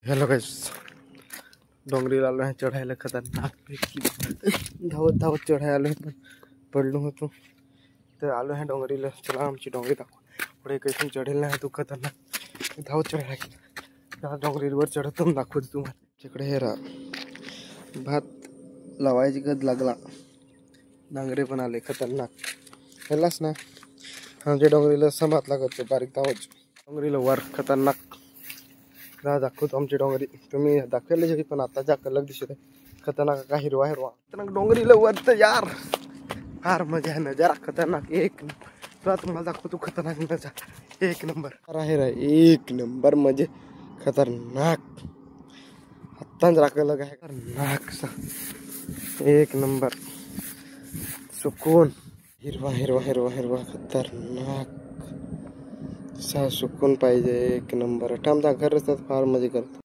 Hello guys, डोंगरी आलो आहे चढायला. खतरनाक धावत धावत चढायला आलो पण पडलो होतो. तर आलो आहे डोंगरीला. चला आमची डोंगरी दाखव. पुढे काही चढेल नाही तू. खतरनाक धावत चढायला त्या डोंगरीवर चढतो दाखवतो तुम्हाला. तिकडे हे राहा भात लावायची गद लागला. नांगरे पण आले खतरनाक. हेलाच ना आमच्या डोंगरीला समात लागत बारीक धावत डोंगरीला वर खतरनाक दाखवतो आमची डोंगरी. तुम्ही दाखवले जरी पण आता जा कलक दिसत आहे खतरनाक. का हिरवा हिरवा खतरनाक डोंगरीला वर तर यार फार मजा आहे. नजारा खतरनाक एक तुला तुम्हाला दाखवतो. खतरनाक नजारा एक नंबर आहे. एक नंबर म्हणजे खतरनाक. आत्ताच राखलं काय खतरनाक एक नंबर सुकून. हिरवा हिरवा हिरवा हिरवा खतरनाक सुकून पाहिजे एक नंबर. ठामदा खरंच फार मजा करतो.